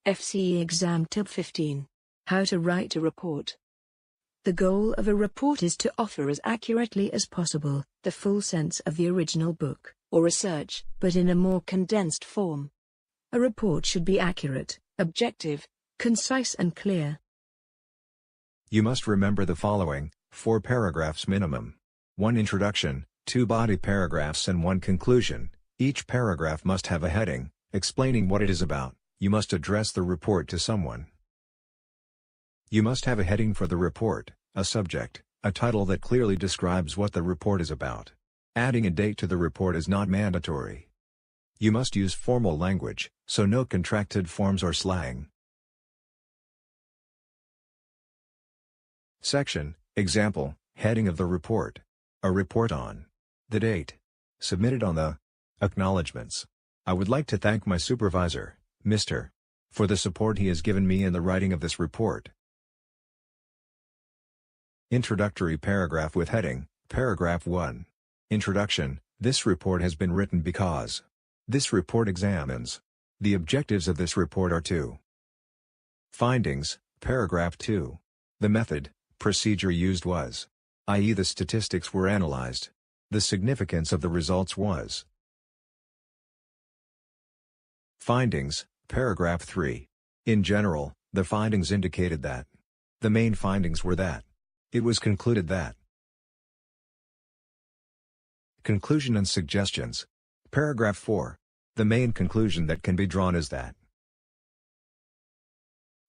FCE Exam Tip 15. How to write a report. The goal of a report is to offer as accurately as possible the full sense of the original book or research, but in a more condensed form. A report should be accurate, objective, concise and clear. You must remember the following: 4 paragraphs minimum. 1 introduction, 2 body paragraphs and 1 conclusion. Each paragraph must have a heading, explaining what it is about. You must address the report to someone. You must have a heading for the report, a subject, a title that clearly describes what the report is about. Adding a date to the report is not mandatory. You must use formal language, so no contracted forms or slang. Section, example, heading of the report. A report on. The date. Submitted on the. Acknowledgements. I would like to thank my supervisor, Mr. for the support he has given me in the writing of this report. Introductory paragraph with heading, Paragraph 1. Introduction: This report has been written because. This report examines. The objectives of this report are to. Findings, Paragraph 2. The method, procedure used was. i.e., the statistics were analyzed. The significance of the results was. Findings, Paragraph 3. In general, the findings indicated that. The main findings were that. It was concluded that. Conclusion and suggestions. Paragraph 4. The main conclusion that can be drawn is that.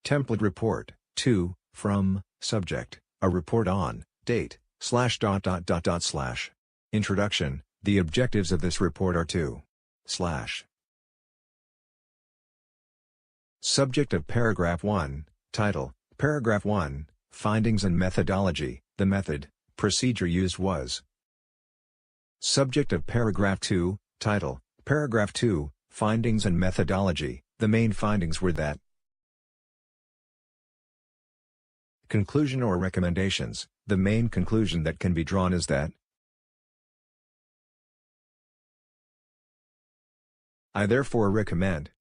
Template report, 2, from, subject, a report on, date, /. Introduction: The objectives of this report are to. / Subject of Paragraph 1, title, Paragraph 1, Findings and Methodology, the method, procedure used was. Subject of Paragraph 2, title, Paragraph 2, Findings and Methodology, the main findings were that. Conclusion or recommendations: The main conclusion that can be drawn is that. I therefore recommend.